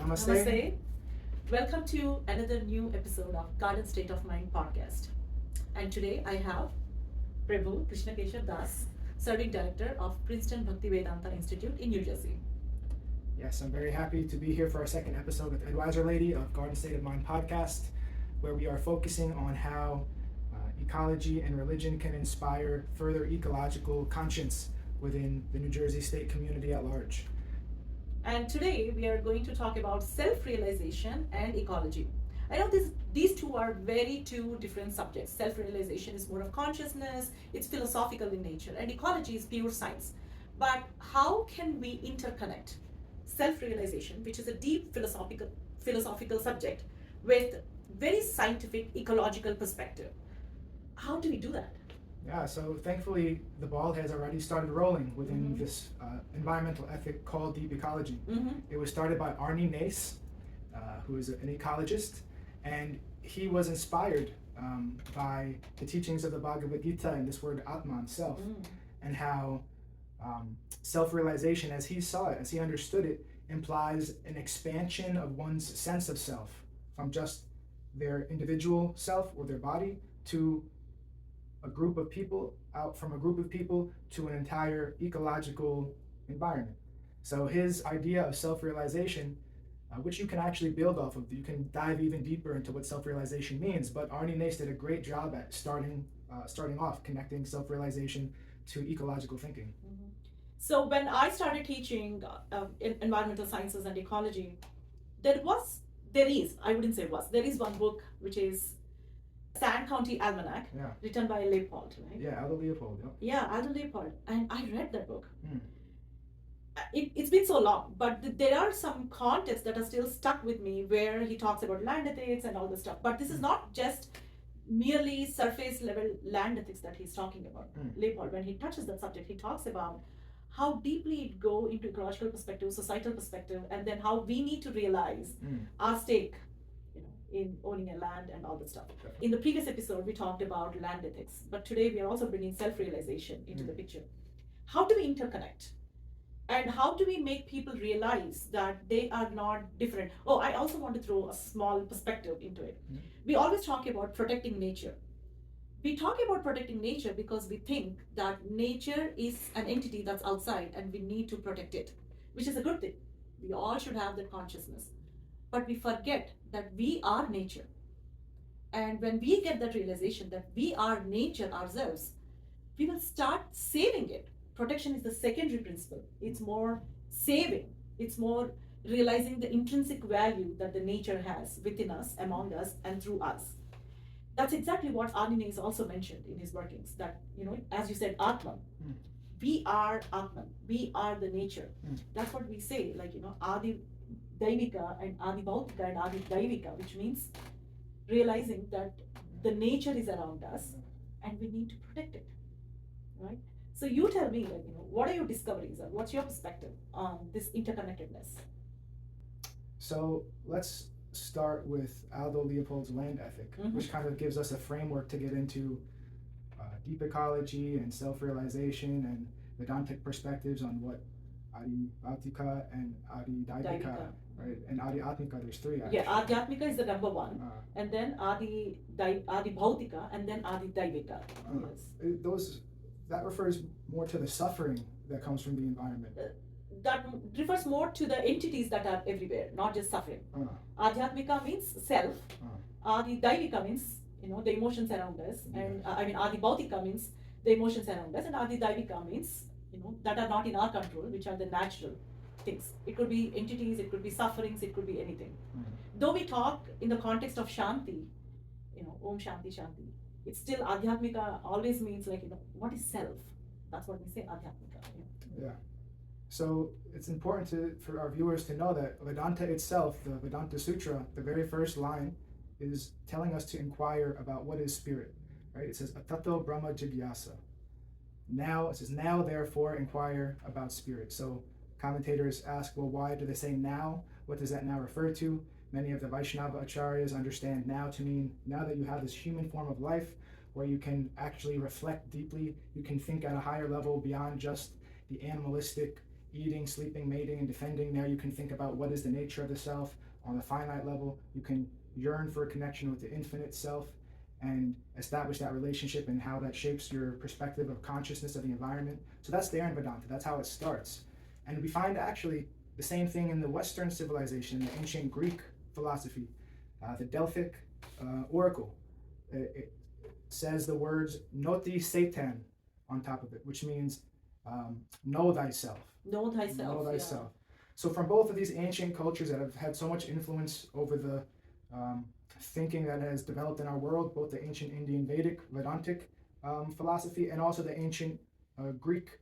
Namaste. Namaste. Welcome to another new episode of Garden State of Mind podcast. And today I have Prabhu Krishnakesha Das, Serving Director of Princeton Bhaktivedanta Institute in New Jersey. Yes, I'm very happy to be here for our second episode with Advisor Lady of Garden State of Mind podcast, where we are focusing on how ecology and religion can inspire further ecological conscience within the New Jersey state community at large. And today we are going to talk about self-realization and ecology. I know these two are very two different subjects. Self-realization is more of consciousness, it's philosophical in nature, and ecology is pure science. But how can we interconnect self-realization, which is a deep philosophical subject, with very scientific ecological perspective? How do we do that? Yeah, so thankfully the ball has already started rolling within this environmental ethic called deep ecology. It was started by Arnie Nace, who is an ecologist, and he was inspired by the teachings of the Bhagavad Gita and this word Atman, self, and how self-realization, as he saw it, as he understood it, implies an expansion of one's sense of self from just their individual self or their body to a group of people, out from a group of people to an entire ecological environment. So his idea of self-realization, which you can actually build off of, you can dive even deeper into what self-realization means, but Arnie Nace did a great job at starting off connecting self-realization to ecological thinking. So when I started teaching environmental sciences and ecology, there is one book which is Sand County Almanac, written by Leopold, right? Yeah, Aldo Leopold. Yep. Yeah, Aldo Leopold. And I read that book. It's been so long, but there are some contexts that are still stuck with me where he talks about land ethics and all this stuff. But this is not just merely surface level land ethics that he's talking about. Leopold, when he touches that subject, he talks about how deeply it go into ecological perspective, societal perspective, and then how we need to realize our stake in owning a land and all that stuff. In the previous episode, we talked about land ethics, but today we are also bringing self-realization into the picture. How do we interconnect? And how do we make people realize that they are not different? Oh, I also want to throw a small perspective into it. We always talk about protecting nature. We talk about protecting nature because we think that nature is an entity that's outside and we need to protect it, which is a good thing. We all should have that consciousness. But we forget that we are nature. And when we get that realization that we are nature ourselves, we will start saving it. Protection is the secondary principle. It's more saving. It's more realizing the intrinsic value that the nature has within us, among us, and through us. That's exactly what Arnie Nace also mentioned in his workings, that, as you said, Atman. We are Atman. We are the nature. That's what we say, Adi Daivika and Adi Bhautika and Adi Daivika, which means realizing that the nature is around us and we need to protect it, right? So you tell me, what are your discoveries or what's your perspective on this interconnectedness? So let's start with Aldo Leopold's land ethic, which kind of gives us a framework to get into deep ecology and self-realization and Vedantic perspectives on what Adi Bhautika and Adi Daivika, right? And Adi Atmika, there's three actually. Yeah, Adhyatmika is the number one, and then Adi Bhautika, and then Adi Daivika. Yes. That refers more to the suffering that comes from the environment. That refers more to the entities that are everywhere, not just suffering. Adhyatmika means self. Adi Daivika means the emotions around us, and Adi Bhautika means the emotions around us, and Adi Daivika means that are not in our control, which are the natural things. It could be entities, it could be sufferings, it could be anything. Though we talk in the context of Shanti, Om Shanti Shanti, it's still Adhyatmika always means what is self? That's what we say, Adhyatmika. Yeah. So it's important for our viewers to know that Vedanta itself, the Vedanta Sutra, the very first line is telling us to inquire about what is spirit, right? It says, Atato Brahma Jigyasa. Now, it says, now therefore inquire about spirit. So commentators ask, well, why do they say now? What does that now refer to? Many of the Vaishnava acharyas understand now to mean now that you have this human form of life where you can actually reflect deeply, you can think at a higher level beyond just the animalistic, eating, sleeping, mating, and defending. There you can think about what is the nature of the self. On the finite level, you can yearn for a connection with the infinite self and establish that relationship and how that shapes your perspective of consciousness of the environment. So that's there in Vedanta. That's how it starts. And we find actually the same thing in the Western civilization, the ancient Greek philosophy, the Delphic oracle. It says the words "noti satan" on top of it, which means know thyself. Know thyself. Know thyself. Yeah. So from both of these ancient cultures that have had so much influence over the thinking that has developed in our world, both the ancient Indian Vedic, Vedantic philosophy, and also the ancient Greek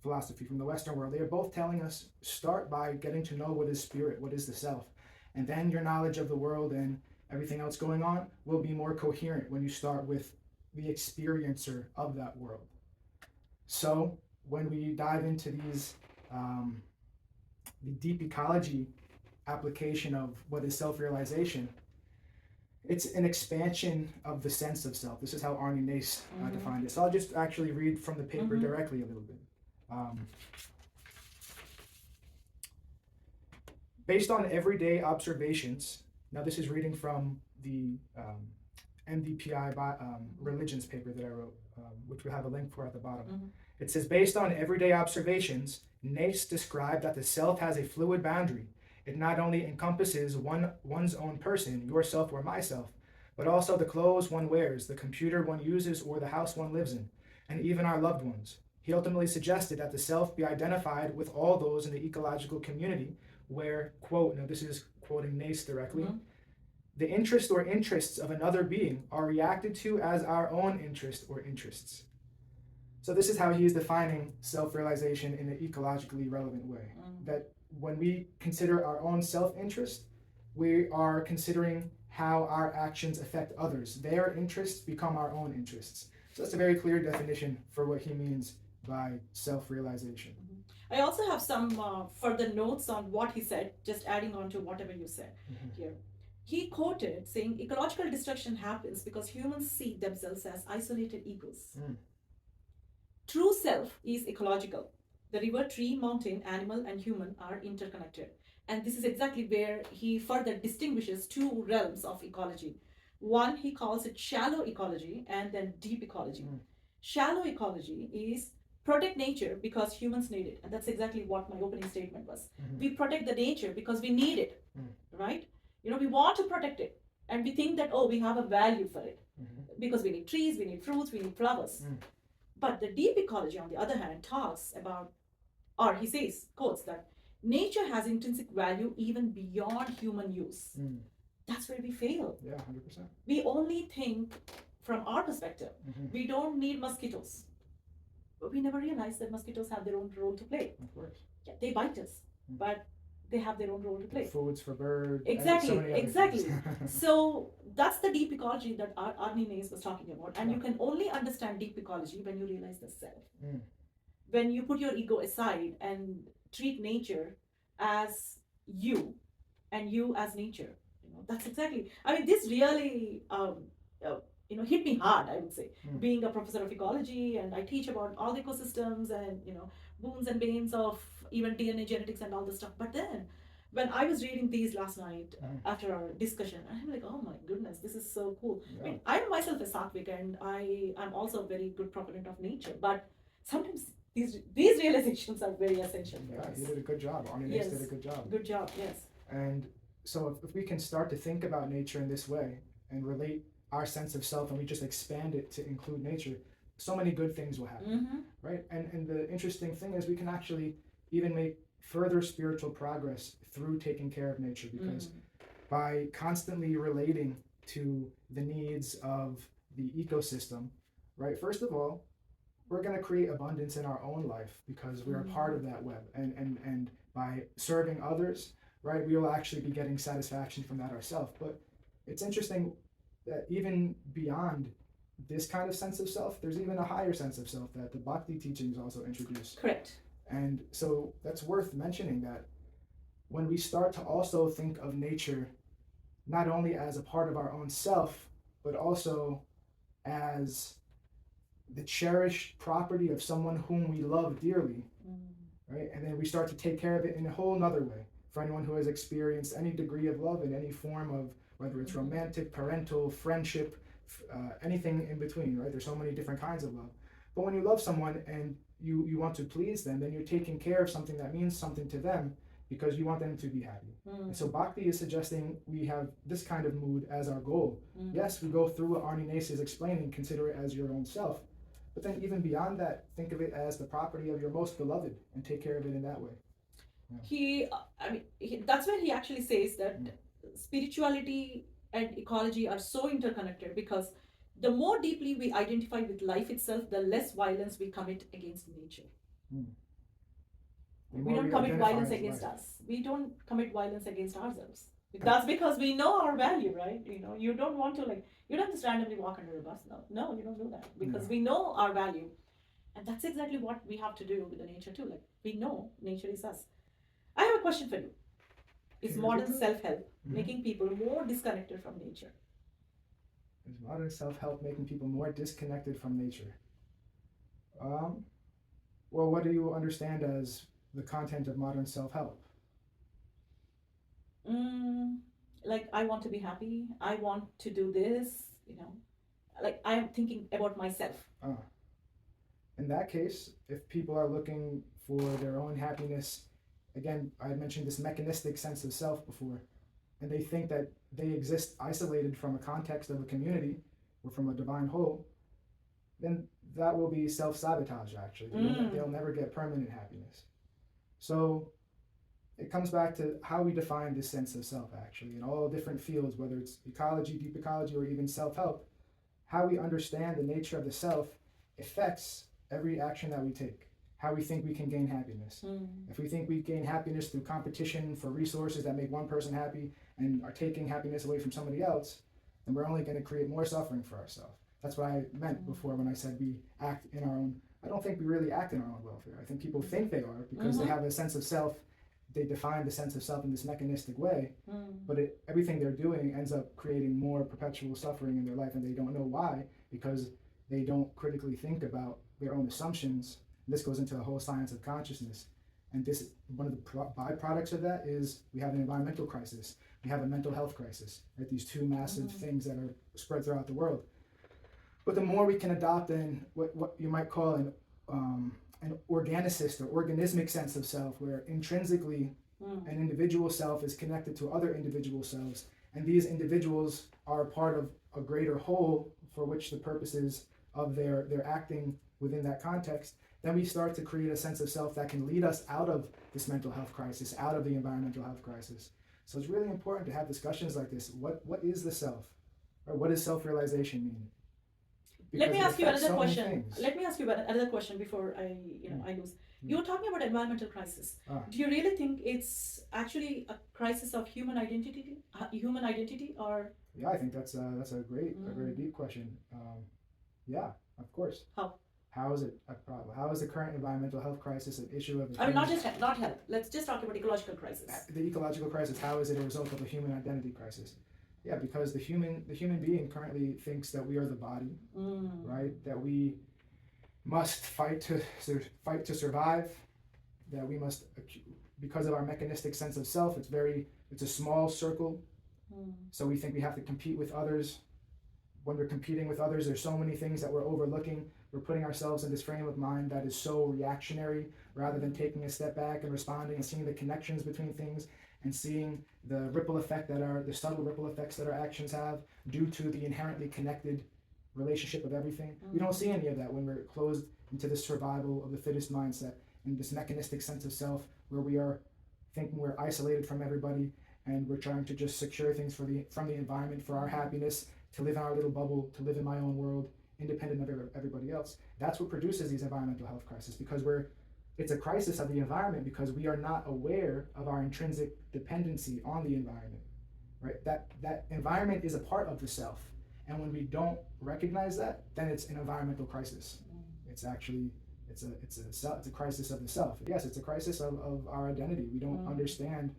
philosophy from the Western world, they are both telling us start by getting to know what is spirit, what is the self, and then your knowledge of the world and everything else going on will be more coherent when you start with the experiencer of that world. So when we dive into these the deep ecology application of what is self-realization, it's an expansion of the sense of self. This is how Arne Naess defined it. So I'll just actually read from the paper directly a little bit. Based on everyday observations, now this is reading from the MDPI religions paper that I wrote, which we have a link for at the bottom. It says, based on everyday observations, Naess described that the self has a fluid boundary. It not only encompasses one's own person, yourself or myself, but also the clothes one wears, the computer one uses, or the house one lives in, and even our loved ones. He ultimately suggested that the self be identified with all those in the ecological community where, quote, now this is quoting Naess directly, the interest or interests of another being are reacted to as our own interest or interests. So this is how he is defining self-realization in an ecologically relevant way. That when we consider our own self-interest, we are considering how our actions affect others. Their interests become our own interests. So that's a very clear definition for what he means by self-realization. I also have some further notes on what he said, just adding on to whatever you said here. He quoted saying, ecological destruction happens because humans see themselves as isolated egos. True self is ecological. The river, tree, mountain, animal, and human are interconnected. And this is exactly where he further distinguishes two realms of ecology. One, he calls it shallow ecology, and then deep ecology. Shallow ecology is protect nature because humans need it. And that's exactly what my opening statement was. We protect the nature because we need it, right? You know, we want to protect it. And we think that, oh, we have a value for it. Because we need trees, we need fruits, we need flowers. But the deep ecology, on the other hand, talks about, or he says, quotes, that nature has intrinsic value even beyond human use. That's where we fail. Yeah, 100%. We only think from our perspective. We don't need mosquitoes. But we never realize that mosquitoes have their own role to play. Of course. Yeah, they bite us, but they have their own role to play. Foods for birds. Exactly. So that's the deep ecology that Arne Naess was talking about. And you can only understand deep ecology when you realize the self. When you put your ego aside and treat nature as you and you as nature. You know, that's exactly, I mean, this really hit me hard, I would say. Being a professor of ecology, and I teach about all the ecosystems and, boons and banes of even DNA genetics and all this stuff. But then when I was reading these last night after our discussion, I'm like, oh my goodness, this is so cool. Yeah. I mean, I'm myself a Sattvic, and I'm also a very good proponent of nature, but sometimes these realizations are very essential. Yeah, you did a good job. Arne Naess did a good job. Good job, yes. And so if we can start to think about nature in this way and relate our sense of self, and we just expand it to include nature, so many good things will happen, right? And the interesting thing is we can actually even make further spiritual progress through taking care of nature, because by constantly relating to the needs of the ecosystem, right? First of all, we're going to create abundance in our own life because we're a part of that web, and by serving others, right, we will actually be getting satisfaction from that ourselves. But it's interesting that even beyond this kind of sense of self, there's even a higher sense of self that the Bhakti teachings also introduce. Correct. And so that's worth mentioning, that when we start to also think of nature not only as a part of our own self, but also as the cherished property of someone whom we love dearly, right? And then we start to take care of it in a whole nother way. For anyone who has experienced any degree of love in any form of, whether it's romantic, parental, friendship, anything in between, right? There's so many different kinds of love. But when you love someone and you want to please them, then you're taking care of something that means something to them because you want them to be happy. And so Bhakti is suggesting we have this kind of mood as our goal. Yes, we go through what Arnie Nace is explaining, consider it as your own self. But then even beyond that, think of it as the property of your most beloved and take care of it in that way. That's where he actually says that spirituality and ecology are so interconnected, because the more deeply we identify with life itself, the less violence we commit against nature. We don't commit violence against us. We don't commit violence against ourselves. That's because we know our value, right? You don't want to, you don't just randomly walk under a bus. No, you don't do that, because we know our value. And that's exactly what we have to do with the nature too. Like, we know nature is us. I have a question for you. Is modern self-help making people more disconnected from nature? Is modern self-help making people more disconnected from nature? Well, what do you understand as the content of modern self-help? Like, I want to be happy. I want to do this, like, I am thinking about myself. In that case, if people are looking for their own happiness, again, I mentioned this mechanistic sense of self before, and they think that they exist isolated from a context of a community or from a divine whole, then that will be self-sabotage, actually. They'll never get permanent happiness. So it comes back to how we define this sense of self, actually, in all different fields, whether it's ecology, deep ecology, or even self-help. How we understand the nature of the self affects every action that we take. How we think we can gain happiness. If we think we gain happiness through competition for resources that make one person happy and are taking happiness away from somebody else, then we're only going to create more suffering for ourselves. That's what I meant before when I said we act in our own. I don't think we really act in our own welfare. I think people think they are because they have a sense of self. They define the sense of self in this mechanistic way, but everything they're doing ends up creating more perpetual suffering in their life, and they don't know why, because they don't critically think about their own assumptions. This goes into the whole science of consciousness. And this, one of the byproducts of that is we have an environmental crisis. We have a mental health crisis, right? These two massive things that are spread throughout the world. But the more we can adopt in what you might call an organicist or organismic sense of self, where intrinsically an individual self is connected to other individual selves, and these individuals are part of a greater whole for which the purposes of their acting within that context, then we start to create a sense of self that can lead us out of this mental health crisis, out of the environmental health crisis. So it's really important to have discussions like this. What is the self? Or what does self-realization mean? Let me ask you another question before I lose. You're talking about environmental crisis. Do you really think it's actually a crisis of human identity, or? Yeah, I think that's a very deep question. Yeah, of course. How is it a problem? How is the current environmental health crisis an issue of? Not health. Let's just talk about ecological crisis. The ecological crisis. How is it a result of a human identity crisis? Yeah, because the human being currently thinks that we are the body, right? That we must fight to survive. That we must, because of our mechanistic sense of self, it's a small circle. So we think we have to compete with others. When we're competing with others, there's so many things that we're overlooking. We're putting ourselves in this frame of mind that is so reactionary, rather than taking a step back and responding and seeing the connections between things and seeing the subtle ripple effects that our actions have due to the inherently connected relationship of everything. We don't see any of that when we're closed into this survival of the fittest mindset and this mechanistic sense of self, where we are thinking we're isolated from everybody and we're trying to just secure things from the environment for our happiness, to live in our little bubble, to live in my own world, independent of everybody else. That's what produces these environmental health crises, because it's a crisis of the environment because we are not aware of our intrinsic dependency on the environment, right? That environment is a part of the self, and when we don't recognize that, then it's an environmental crisis. It's actually it's a crisis of the self. Yes, it's a crisis of our identity. We don't understand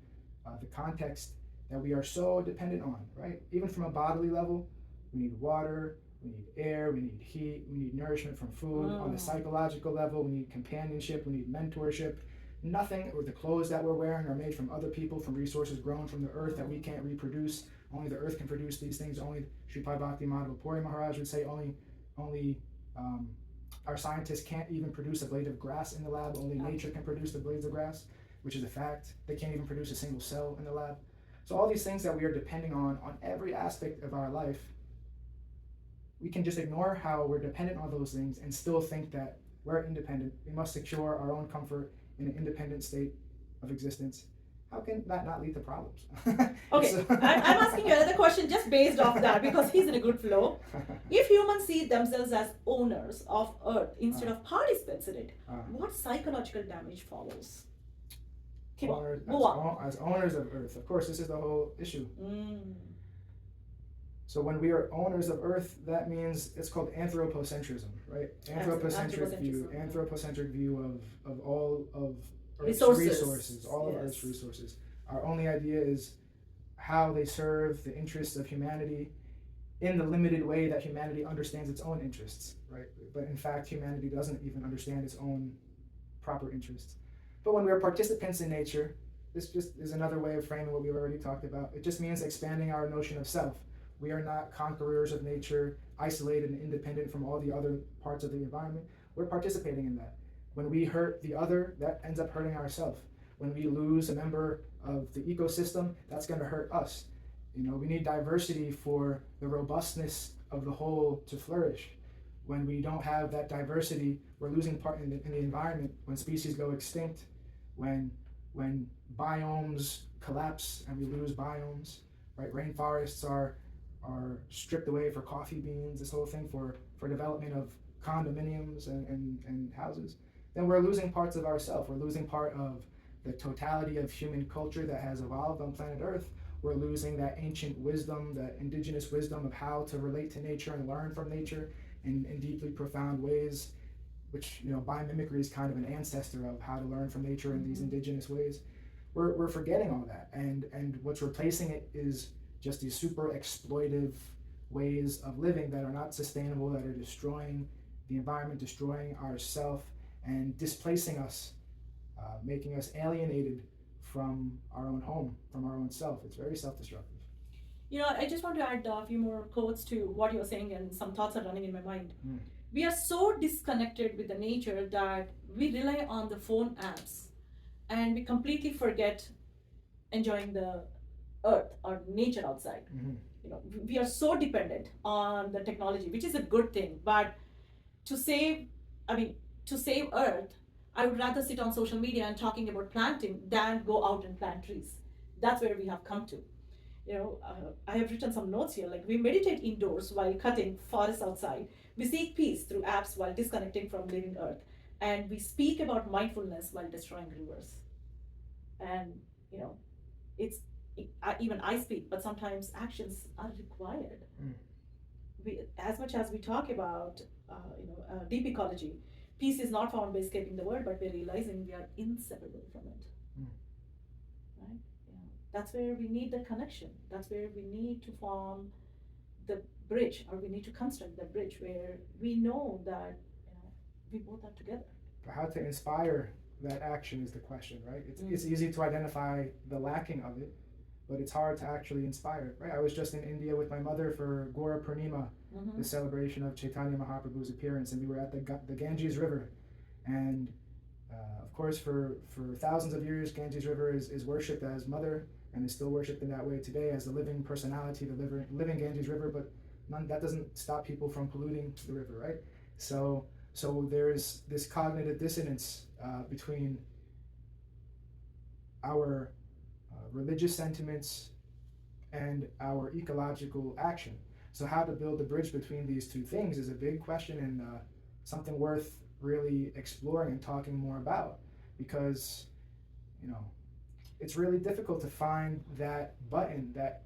the context that we are so dependent on, right? Even from a bodily level, we need water, we need air, we need heat, we need nourishment from food. On the psychological level, we need companionship, we need mentorship. Nothing, or the clothes that we're wearing are made from other people, from resources grown from the earth that we can't reproduce. Only the earth can produce these things. Only Sripad Bhakti Madhava Puri Maharaj would say only our scientists can't even produce a blade of grass in the lab. Only nature can produce the blades of grass, which is a fact. They can't even produce a single cell in the lab. So all these things that we are depending on every aspect of our life, we can just ignore how we're dependent on those things and still think that we're independent. We must secure our own comfort in an independent state of existence. How can that not lead to problems? Okay, I'm asking you another question just based off that, because he's in a good flow. If humans see themselves as owners of Earth instead of participants in it, what psychological damage follows? Keep on. Move on. As owners of Earth, of course, this is the whole issue. So when we are owners of Earth, that means it's called anthropocentrism, right? Anthropocentric view of all of Earth's resources, all of Earth's resources. Our only idea is how they serve the interests of humanity in the limited way that humanity understands its own interests, right? But in fact, humanity doesn't even understand its own proper interests. But when we are participants in nature, this just is another way of framing what we've already talked about. It just means expanding our notion of self. We are not conquerors of nature, isolated and independent from all the other parts of the environment. We're participating in that. When we hurt the other, that ends up hurting ourselves. When we lose a member of the ecosystem, that's going to hurt us. We need diversity for the robustness of the whole to flourish. When we don't have that diversity, we're losing part in the environment. When species go extinct, when biomes collapse and we lose biomes, right? Rainforests are stripped away for coffee beans, this whole thing for development of condominiums and houses, then we're losing parts of ourselves. We're losing part of the totality of human culture that has evolved on planet Earth. We're losing that ancient wisdom, that indigenous wisdom of how to relate to nature and learn from nature in deeply profound ways, which, biomimicry is kind of an ancestor of how to learn from nature in these indigenous ways. We're forgetting all that, and what's replacing it is just these super exploitive ways of living that are not sustainable, that are destroying the environment, destroying ourself, and displacing us, making us alienated from our own home, from our own self. It's very self-destructive. I just want to add a few more quotes to what you're saying, and some thoughts are running in my mind. We are so disconnected with the nature that we rely on the phone apps and we completely forget enjoying the earth or nature outside. We are so dependent on the technology, which is a good thing, but to save earth, I would rather sit on social media and talking about planting than go out and plant trees. That's where we have come to. I have written some notes here, like we meditate indoors while cutting forests outside, we seek peace through apps while disconnecting from living earth, and we speak about mindfulness while destroying rivers. And it's even I speak, but sometimes actions are required. As much as we talk about deep ecology, peace is not found by escaping the world, but by realizing we are inseparable from it. Right? That's where we need the connection. That's where we need to form the bridge, or we need to construct the bridge where we know that we both are together. But how to inspire that action is the question, right? It's easy to identify the lacking of it, but it's hard to actually inspire, right? I was just in India with my mother for Gaura Purnima, the celebration of Chaitanya Mahaprabhu's appearance, and we were at the Ganges River. And of course, for thousands of years, Ganges River is worshipped as mother, and is still worshipped in that way today as the living personality, the living Ganges River, but that doesn't stop people from polluting the river, right? So there's this cognitive dissonance between our religious sentiments and our ecological action. So how to build the bridge between these two things is a big question, and something worth really exploring and talking more about, because it's really difficult to find that button that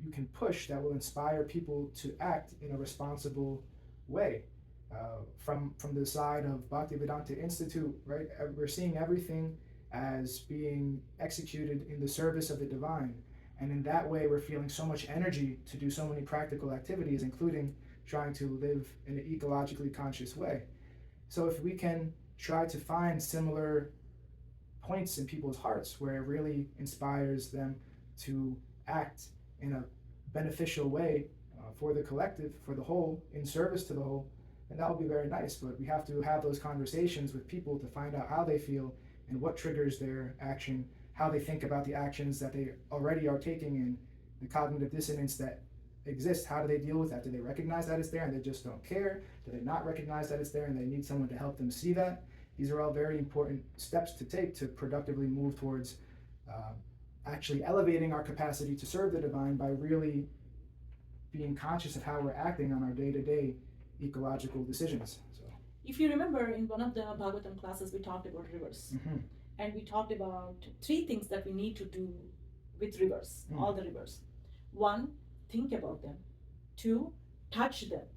you can push that will inspire people to act in a responsible way. From the side of Bhaktivedanta Institute, right, we're seeing everything as being executed in the service of the divine, and in that way we're feeling so much energy to do so many practical activities, including trying to live in an ecologically conscious way. So if we can try to find similar points in people's hearts where it really inspires them to act in a beneficial way for the collective, for the whole, in service to the whole, and that would be very nice. But we have to have those conversations with people to find out how they feel and what triggers their action, how they think about the actions that they already are taking, and the cognitive dissonance that exists. How do they deal with that? Do they recognize that it's there and they just don't care? Do they not recognize that it's there and they need someone to help them see that? These are all very important steps to take to productively move towards actually elevating our capacity to serve the divine by really being conscious of how we're acting on our day-to-day ecological decisions. So, if you remember, in one of the Bhagavatam classes, we talked about rivers. mm-hmm. And we talked about 3 things that we need to do with rivers, all the rivers. 1, think about them. 2, touch them.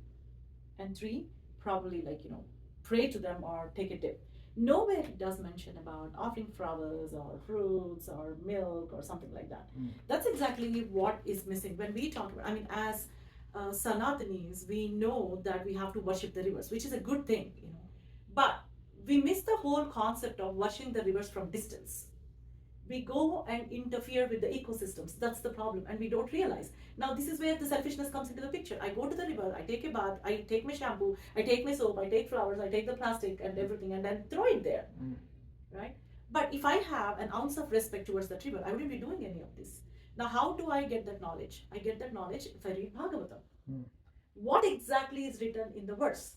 And 3, probably pray to them or take a dip. Nowhere it does mention about offering flowers or fruits or milk or something like that. That's exactly what is missing when we talk about, as Sanatanis, we know that we have to worship the rivers, which is a good thing, but we miss the whole concept of worshiping the rivers from distance. We go and interfere with the ecosystems. That's the problem, and we don't realize. Now, this is where the selfishness comes into the picture. I go to the river, I take a bath, I take my shampoo, I take my soap, I take flowers, I take the plastic and everything, and then throw it there, right? But if I have an ounce of respect towards that river, I wouldn't be doing any of this. Now, how do I get that knowledge? I get that knowledge if I read Bhagavatam. What exactly is written in the verse?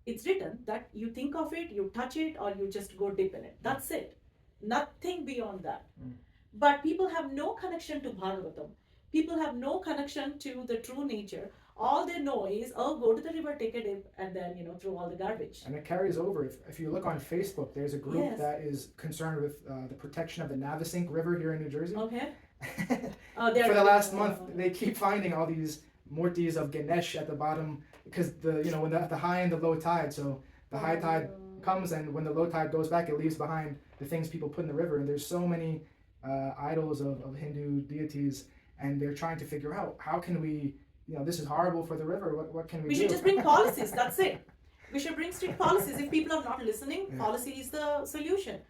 It's written that you think of it, you touch it, or you just go dip in it. That's it. Nothing beyond that. But people have no connection to Bhagavatam. People have no connection to the true nature. All they know is, go to the river, take a dip, and then, throw all the garbage. And it carries over. If you look on Facebook, there's a group that is concerned with the protection of the Navasink River here in New Jersey. Okay. For the last month, they keep finding all these murtis of Ganesh at the bottom, because when the high and the low tide. So the high tide comes, and when the low tide goes back, it leaves behind the things people put in the river. And there's so many idols of Hindu deities, and they're trying to figure out how can we, this is horrible for the river. What can we do? We should just bring policies. That's it. We should bring strict policies. If people are not listening, policy is the solution.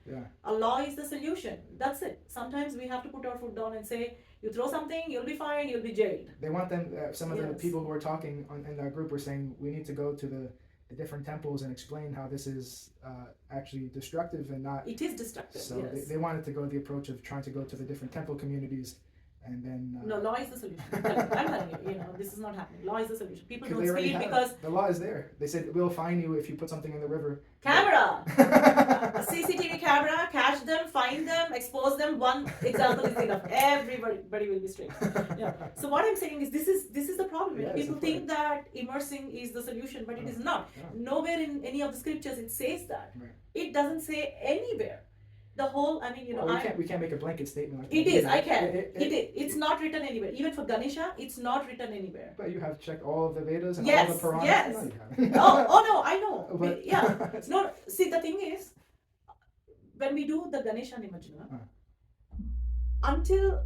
A law is the solution. That's it. Sometimes we have to put our foot down and say, you throw something, you'll be fined, you'll be jailed. They want them, some of the people who are talking in that group were saying, we need to go to the different temples and explain how this is actually destructive and not... It is destructive, so yes. they wanted to go the approach of trying to go to the different temple communities. And then no, law is the solution. I'm telling you, this is not happening. Law is the solution. People don't speed because the law is there. They said we'll fine you if you put something in the river. Camera, CCTV camera, catch them, find them, expose them. One example is enough. Everybody will be straight. So what I'm saying is this is the problem. People think that immersing is the solution, but it is not. Nowhere in any of the scriptures it says that. It doesn't say anywhere. The whole, we can't make a blanket statement like that. It is, I can. It is. It's not written anywhere. Even for Ganesha, it's not written anywhere. But you have checked all of the Vedas and all the Puranas? Yes. No, you haven't. No, I know. But, No, see, the thing is, when we do the Ganesha Nimajjana, until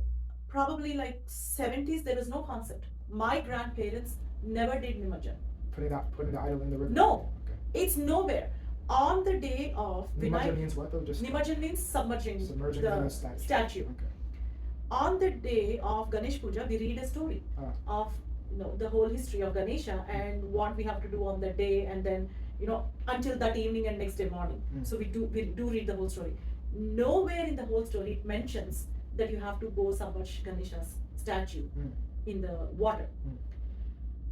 probably 70s, there was no concept. My grandparents never did Nimajjana. Putting the idol in the river? No. Okay. It's nowhere. On the day of Nimajjana means what though? Just Nimajjana means submerging the statue. Okay. On the day of Ganesh Puja, we read a story of the whole history of Ganesha and what we have to do on that day, and then until that evening and next day morning. So we do read the whole story. Nowhere in the whole story it mentions that you have to go submerge Ganesha's statue in the water.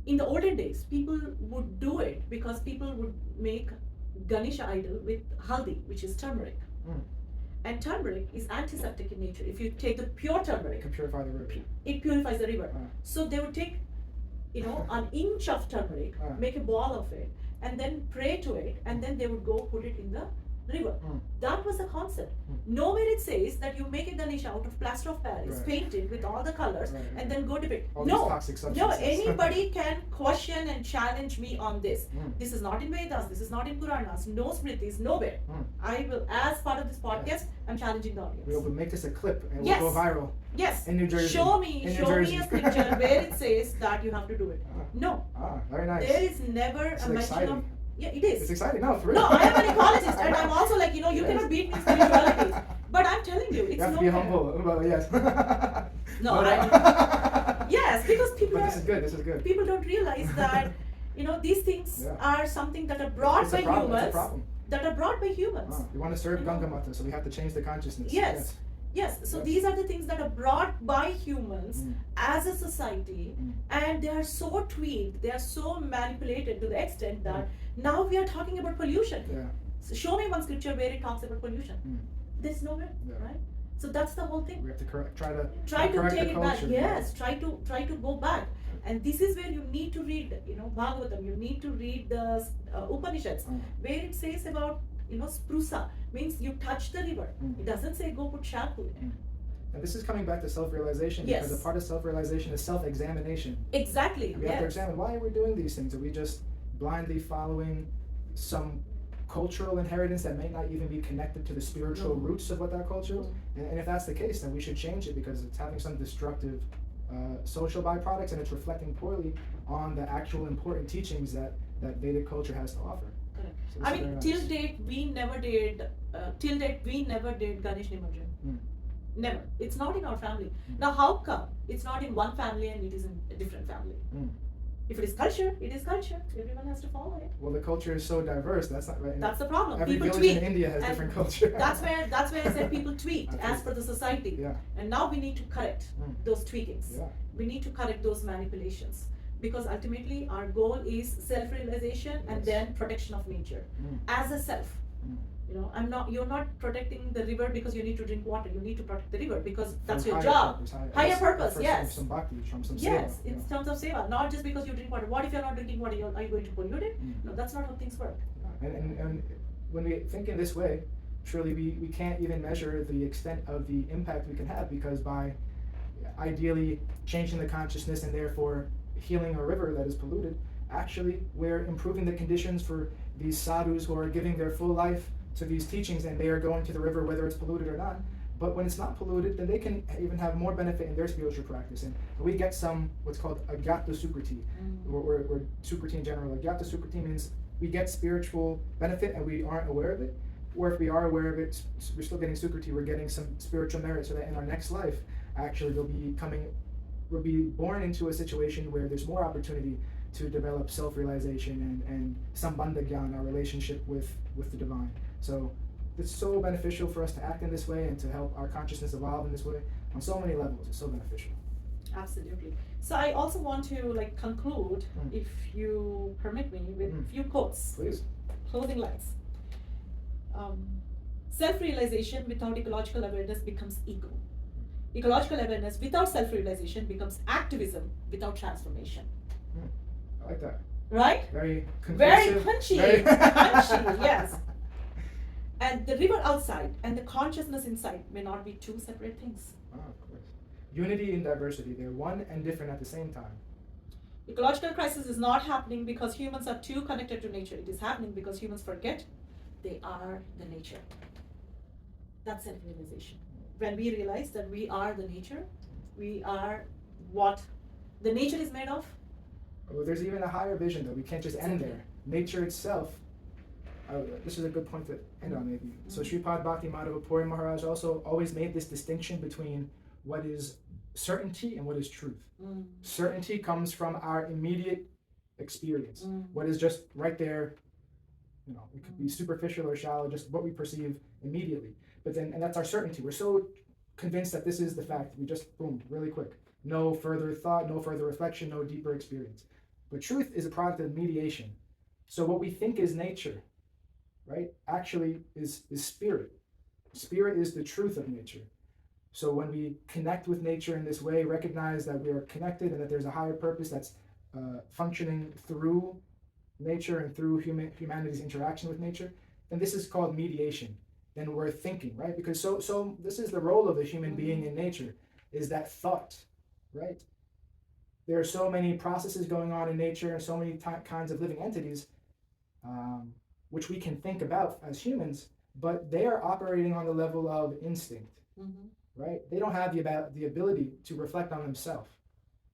In the olden days, people would do it because people would make Ganesha idol with haldi, which is turmeric. And turmeric is antiseptic in nature. If you take the pure turmeric, it can purify the river. It purifies the river. So they would take, an inch of turmeric, make a ball of it, and then pray to it, and then they would go put it in the river. That was the concept. Nowhere it says that you make a Ganesha out of plaster of Paris, paint it with all the colors, and then go dip it. No, anybody can question and challenge me on this. This is not in Vedas, this is not in Puranas, no Smritis, nowhere. I will, as part of this podcast, I'm challenging the audience. We'll make this a clip and we'll go viral. Yes. In New Jersey. Show me a scripture where it says that you have to do it. No. Very nice. There is never a mention of Yeah, it is. It's exciting. No, for real. No, I am an ecologist, and I'm also like, you cannot beat me in spirituality. But I'm telling you, it's You have to nowhere. be humble. Well, yes. No, yes, because people But this is good. This is good. people don't realize that these things Yeah. are something that are brought It's by a problem. It's a humans. problem. That are brought by humans. We want to serve You know? Gangamata, so we have to change the consciousness. Yes. Yes, so Yes. these are the things that are brought by humans Mm. as a society, Mm. and they are so tweaked, they are so manipulated to the extent that now we are talking about pollution. Yeah. So show me one scripture where it talks about pollution. Mm. There's nowhere, Yeah. right? So that's the whole thing. We have to try to take correct the it back. culture. Yes, try to go back. And this is where you need to read, Bhagavatam. You need to read the Upanishads, where it says about sprusa means you touch the river. Mm. It doesn't say go put shampoo in it. And this is coming back to self-realization, Yes. because a part of self-realization is self-examination. Exactly. We have to Yes. examine why we're doing these things. Are we just blindly following some cultural inheritance that may not even be connected to the spiritual No. roots of what that culture is? And if that's the case, then we should change it, because it's having some destructive social byproducts, and it's reflecting poorly on the actual important teachings that Vedic culture has to offer. Correct. So this I is mean, very till nice. date we never did Ganesh Nimarjan. Mm. Never. It's not in our family. Mm. Now, how come it's not in one family and it is in a different family? Mm. If it is culture, it is culture. Everyone has to follow it. Well, the culture is so diverse. That's not right. That's the problem. Every People village tweak. in India has And different culture. That's where I said people tweaked as per the society. Yeah. And now we need to correct Mm. those tweakings. Yeah. We need to correct those manipulations. Because ultimately our goal is self-realization and Yes. then protection of nature Mm. as a self. Mm. You're not protecting the river because you need to drink water. You need to protect the river because that's From your higher job. purpose, Higher yes, purpose, for yes. Some bhakti, from some Yes, seva, in terms of seva, not just because you drink water. What if you're not drinking water? Are you going to pollute it? Mm. No, that's not how things work. And when we think in this way, surely we can't even measure the extent of the impact we can have, because by ideally changing the consciousness and therefore healing a river that is polluted, actually we're improving the conditions for these sadhus who are giving their full life to these teachings, and they are going to the river whether it's polluted or not. But when it's not polluted, then they can even have more benefit in their spiritual practice, and we get some what's called agyata sukriti, or sukriti in general. Agyata sukriti means we get spiritual benefit and we aren't aware of it, or if we are aware of it, we're still getting sukriti. We're getting some spiritual merit, so that in our next life, actually, we'll be born into a situation where there's more opportunity to develop self-realization and sambandha gyan, our relationship with the divine. So it's so beneficial for us to act in this way and to help our consciousness evolve in this way on so many levels. It's so beneficial. Absolutely. So I also want to conclude, if you permit me, with a few quotes. Please. Closing lines. Self-realization without ecological awareness becomes ego. Ecological awareness without self-realization becomes activism without transformation. I like that. Right? Very Very conclusive. punchy. Very Punchy, yes. And the river outside and the consciousness inside may not be two separate things. Oh, of course. Unity and diversity, they're one and different at the same time. Ecological crisis is not happening because humans are too connected to nature. It is happening because humans forget they are the nature. That's self-realization. When we realize that we are the nature, we are what the nature is made of. Well, there's even a higher vision, though. We can't just end there. Nature itself, this is a good point to end on, maybe. So Sripad Bhakti Madhava Puri Maharaj also always made this distinction between what is certainty and what is truth. Certainty comes from our immediate experience. What is just right there, it could be superficial or shallow, just what we perceive immediately. And that's our certainty. We're so convinced that this is the fact. We just, boom, really quick. No further thought, no further reflection, no deeper experience. But truth is a product of mediation. So what we think is nature, right, actually is spirit. Spirit is the truth of nature. So when we connect with nature in this way, recognize that we are connected and that there's a higher purpose that's functioning through nature and through humanity's interaction with nature, then this is called mediation. Then we're thinking, right? Because so this is the role of the human being in nature, is that thought, right? There are so many processes going on in nature and so many kinds of living entities which we can think about as humans, but they are operating on the level of instinct, right? They don't have the ability to reflect on themselves,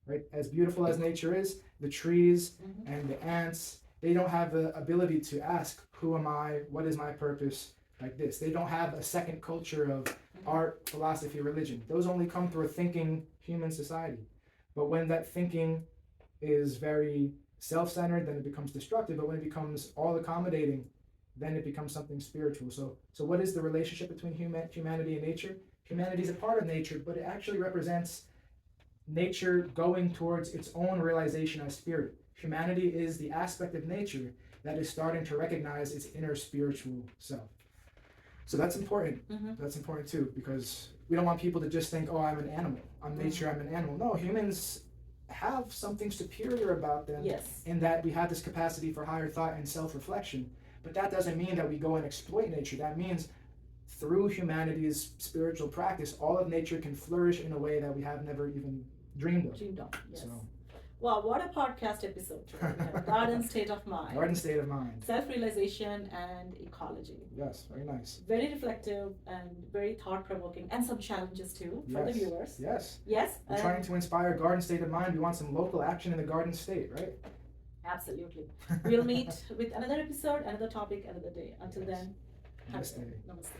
right? As beautiful as nature is, the trees and the ants they don't have the ability to ask, who am I? What is my purpose? Like this. They don't have a second culture of art, philosophy, religion. Those only come through a thinking human society. But when that thinking is very self-centered, then it becomes destructive. But when it becomes all accommodating, then it becomes something spiritual. So what is the relationship between humanity and nature? Humanity is a part of nature, but it actually represents nature going towards its own realization as spirit. Humanity is the aspect of nature that is starting to recognize its inner spiritual self. So that's important. Mm-hmm. That's important too, because we don't want people to just think, oh, I'm an animal. I'm nature, I'm an animal. No, humans have something superior about them. Yes. In that we have this capacity for higher thought and self-reflection. But that doesn't mean that we go and exploit nature. That means through humanity's spiritual practice, all of nature can flourish in a way that we have never even dreamed of. Yes. So, wow, what a podcast episode. Garden state of mind. Garden state of mind. Self-realization and ecology. Yes, very nice. Very reflective and very thought-provoking, and some challenges too for the viewers. Yes. Yes. We're trying to inspire garden state of mind. We want some local action in the garden state, right? Absolutely. We'll meet with another episode, another topic, another day. Until then, Namaste. Namaste.